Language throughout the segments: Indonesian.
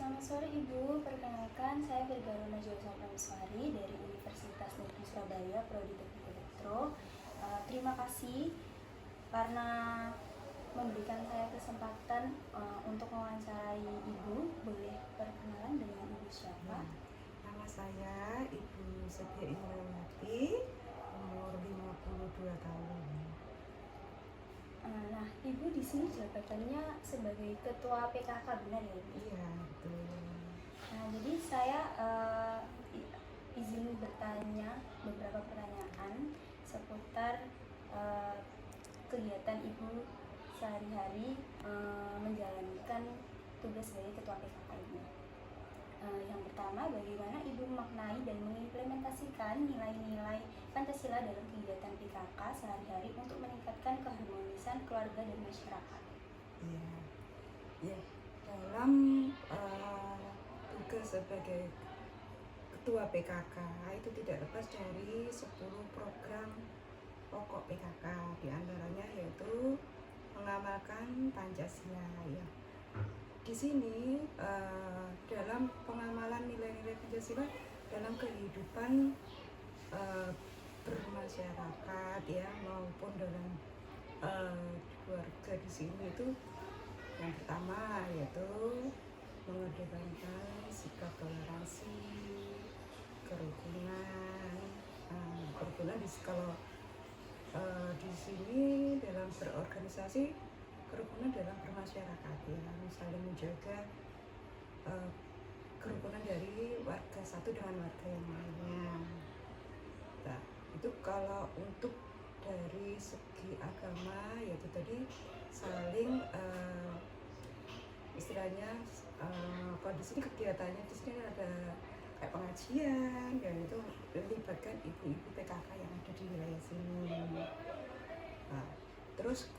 Selamat sore Ibu, perkenalkan saya Vergarona Najwa Prameswari dari Universitas Negeri Surabaya, Prodi Teknik Elektro. Terima kasih karena memberikan saya kesempatan untuk mewawancarai Ibu. Boleh perkenalan dengan Ibu siapa? Nama saya Ibu Setia Indrawati, umur 52 tahun. Nah, Ibu di sini jabatannya sebagai Ketua PKK, benar ya Ibu? Iya, betul. Nah, jadi saya izin bertanya beberapa pertanyaan seputar kegiatan Ibu sehari-hari menjalankan tugas sebagai Ketua PKK ini. Yang pertama, bagaimana Ibu memaknai dan mengimplementasikan nilai-nilai Pancasila dalam kegiatan PKK sehari-hari untuk meningkatkan keharmonisan keluarga dan masyarakat? Ya. Dalam tugas sebagai Ketua PKK itu tidak lepas dari 10 program pokok PKK, diantaranya yaitu mengamalkan Pancasila. Ya. Di sini dalam pengamalan nilai-nilai Pancasila dalam kehidupan bermasyarakat ya maupun dalam keluarga di sini itu yang pertama yaitu mengedepankan sikap toleransi, kerukunan. Kerukunan kalau di sini dalam berorganisasi, kerukunan dalam bermasyarakat ya, saling menjaga kerukunan dari warga satu dengan warga yang lainnya. Nah, itu kalau untuk dari segi agama yaitu tadi saling istilahnya kalau di sini kegiatannya di sini ada kayak pengajian dan itu melibatkan ibu-ibu PKK yang ada di wilayah sini. Nah, terus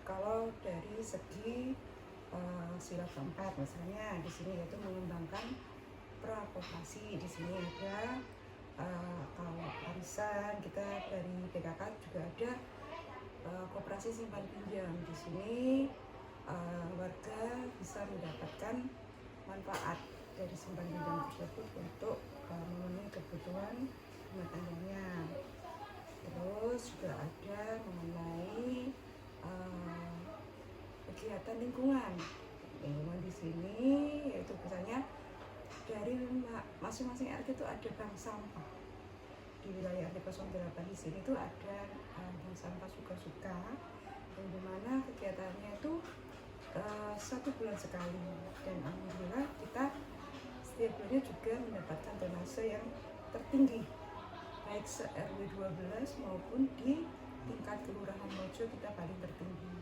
kalau dari segi sila keempat misalnya di sini yaitu mengembangkan prakopasi. Di sini ada kalau arisan kita dari PKK juga ada koperasi simpan pinjam. Di sini warga bisa mendapatkan manfaat dari simpan pinjam tersebut untuk memenuhi kebutuhan rumah tangganya. Terus juga ada mengenai kegiatan lingkungan di sini, yaitu misalnya dari masing-masing RT itu ada bank sampah. Di wilayah RT 08 di sini itu ada bank sampah suka-suka, yang dimana kegiatannya itu 1 bulan sekali, dan alhamdulillah kita setiap bulannya juga mendapatkan donase yang tertinggi baik se-RW 12 maupun di tingkat kelurahan Mojo kita paling tertinggi,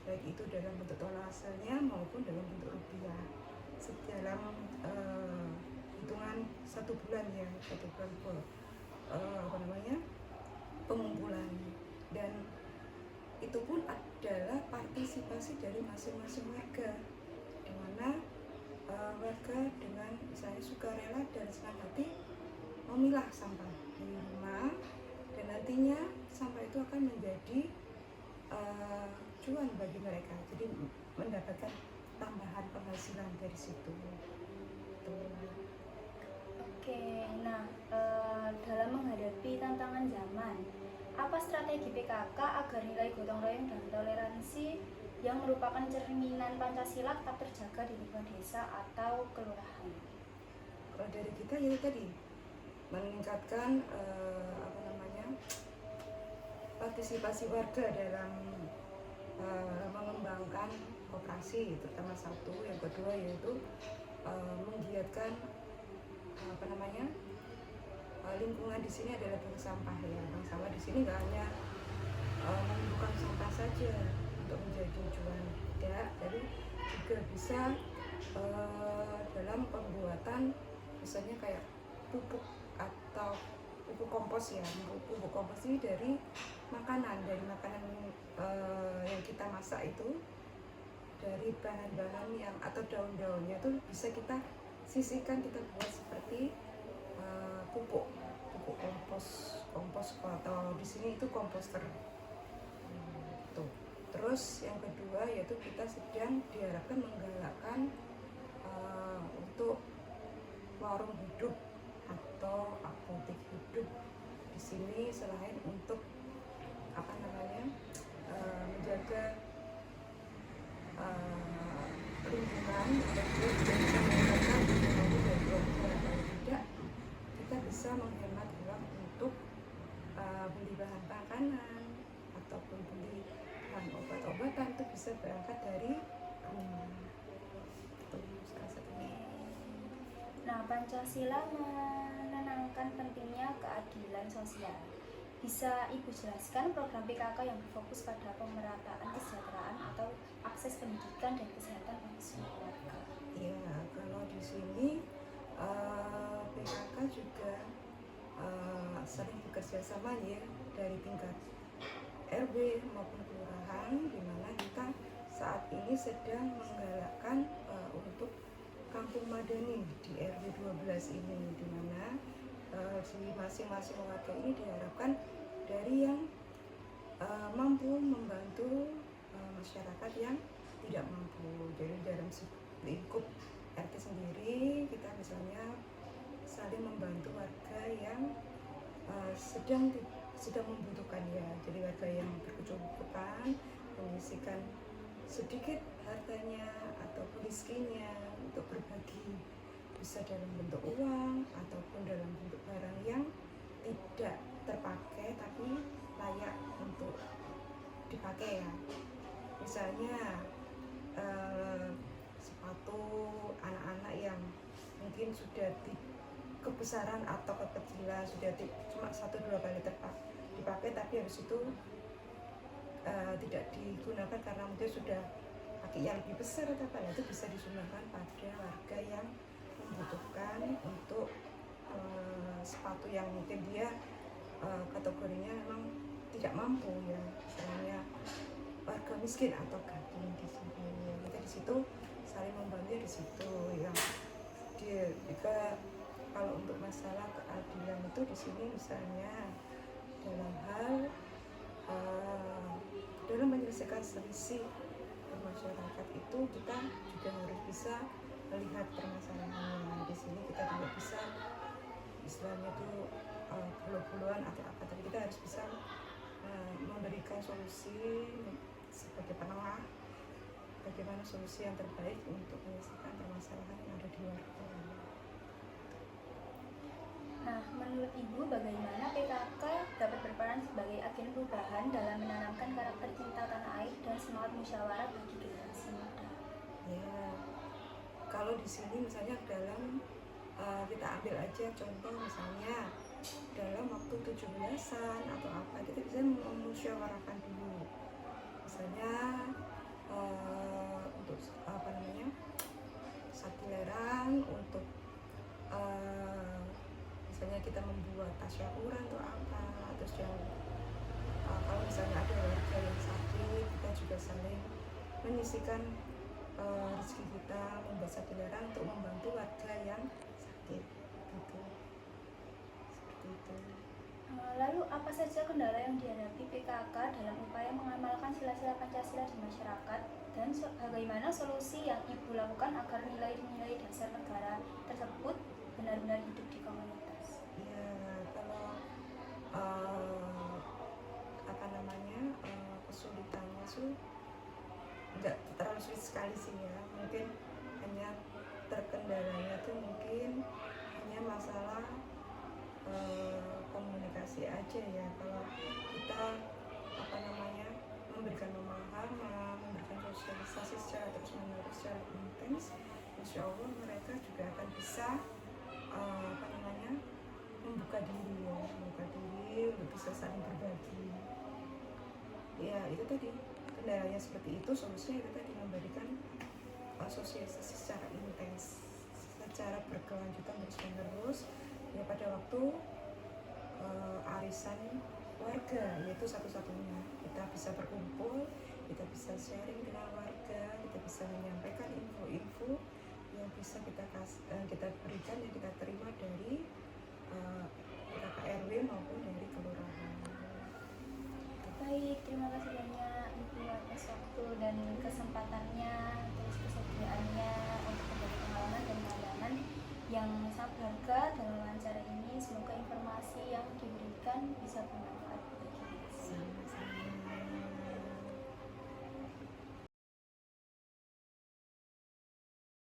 baik itu dalam bentuk donasenya maupun dalam bentuk rupiah. Dalam hitungan 1 bulan ya, 1 bulan pengumpulan, dan itu pun adalah partisipasi dari masing-masing warga, di mana warga dengan misalnya sukarela dan senang hati memilah sampah di rumah, dan nantinya sampah itu akan menjadi cuan bagi mereka, jadi mendapatkan tambahan penghasilan dari situ. Oke, nah dalam menghadapi tantangan zaman, apa strategi PKK agar nilai gotong royong dan toleransi yang merupakan cerminan Pancasila tetap terjaga di lingkungan desa atau kelurahan? Kalau dari kita ya tadi meningkatkan partisipasi warga dalam mengembangkan koperasi, terutama satu. Yang kedua yaitu menggiatkan lingkungan di sini adalah bank sampah ya. Bank sampah di sini nggak hanya menumbuhkan sampah saja untuk menjadi cuan, tidak, tapi juga bisa dalam pembuatan misalnya kayak pupuk atau pupuk kompos ya. Pupuk kompos ini dari makanan yang kita masak itu, dari bahan-bahan yang atau daun-daunnya itu bisa kita sisihkan, kita buat seperti pupuk kompos atau di sini itu komposter. Tuh. Terus yang kedua yaitu kita sedang diharapkan menggalakkan untuk warung hidup atau apotek hidup. Di sini selain untuk menjaga lingkungan, kita juga bisa menggunakan teknologi dari keluarga. Kalau tidak, kita bisa menghemat uang untuk beli bahan makanan ataupun beli bahan obat-obatan, itu bisa berangkat dari rumah. Itu salah satunya. Nah, Pancasila menanamkan pentingnya keadilan sosial. Bisa Ibu jelaskan program PKK yang berfokus pada pemerataan kesejahteraan atau akses pendidikan dan kesehatan bagi semua warga? Ya, kalau di sini PKK juga sering bekerja sama ya dari tingkat RW maupun kelurahan, di mana kita saat ini sedang menggalakkan untuk Kampung Madani di RW 12 ini, di mana di masing-masing warga ini diharapkan dari yang mampu membantu masyarakat yang tidak mampu. Jadi dalam lingkup RT sendiri kita misalnya saling membantu warga yang sedang membutuhkan ya. Jadi warga yang berkecukupan menyisihkan sedikit hartanya ataupun rizkinya untuk berbagi, bisa dalam bentuk uang ataupun dalam bentuk barang yang tidak terpakai tapi layak untuk dipakai ya. Misalnya sepatu anak-anak yang mungkin sudah kebesaran atau kekecilan, sudah cuma 1-2 kali dipakai, tapi habis itu tidak digunakan karena mungkin sudah kakinya lebih besar atau apa, itu bisa disumbangkan pada warga yang membutuhkan untuk sepatu yang mungkin dia kategorinya memang tidak mampu ya, misalnya warga miskin atau gading di sini. Kita di situ saling membantu di situ yang dia juga. Kalau untuk masalah keadilan itu di sini misalnya dalam hal dalam menyelesaikan selisih masyarakat itu kita juga harus bisa melihat permasalahannya. Di sini kita tidak bisa istilahnya itu bulu-buluan atau apa, tapi kita harus bisa memberikan solusi sebagai penengah, bagaimana solusi yang terbaik untuk menyelesaikan permasalahan yang ada di warga. Nah, menurut Ibu bagaimana PKK dapat berperan sebagai agen perubahan dalam menanamkan karakter cinta tanah air dan semangat musyawarah bagi generasi muda? Ya, kalau di sini misalnya dalam kita ambil aja contoh misalnya dalam waktu 17-an atau apa, kita bisa memusyawarahkan dulu. Misalnya untuk saktileran, untuk misalnya kita membuat tasyakuran atau apa, terus kalau misalnya ada warga yang sakit, kita juga saling menyisihkan rezeki kita, membuat saktileran untuk membantu warga yang sakit gitu. Seperti itu. Lalu apa saja kendala yang dihadapi PKK dalam upaya mengamalkan sila-sila Pancasila di masyarakat, dan bagaimana solusi yang Ibu lakukan agar nilai-nilai dasar negara tersebut benar-benar hidup di komunitas? Ya, kalau kesulitannya sih nggak terlalu sulit sekali sih ya, mungkin hanya terkendalanya tuh mungkin hanya masalah komunikasi aja ya. Kalau kita memberikan pemahaman, memberikan sosialisasi secara terus-menerus, secara intens, insya Allah mereka juga akan bisa membuka diri untuk bisa saling berbagi. Ya itu tadi, kendalanya seperti itu, solusinya itu tadi memberikan sosialisasi secara intens, secara berkelanjutan terus-menerus ya. Pada waktu arisan warga, yaitu satu-satunya kita bisa berkumpul, kita bisa sharing dengan warga, kita bisa menyampaikan info-info yang bisa kita berikan, yang kita terima dari RW maupun dari kelurahan. Baik, terima kasih banyak Ibu atas waktu dan kesempatannya, terus kesediaannya untuk berbagi pengalaman kan bisa bermanfaat.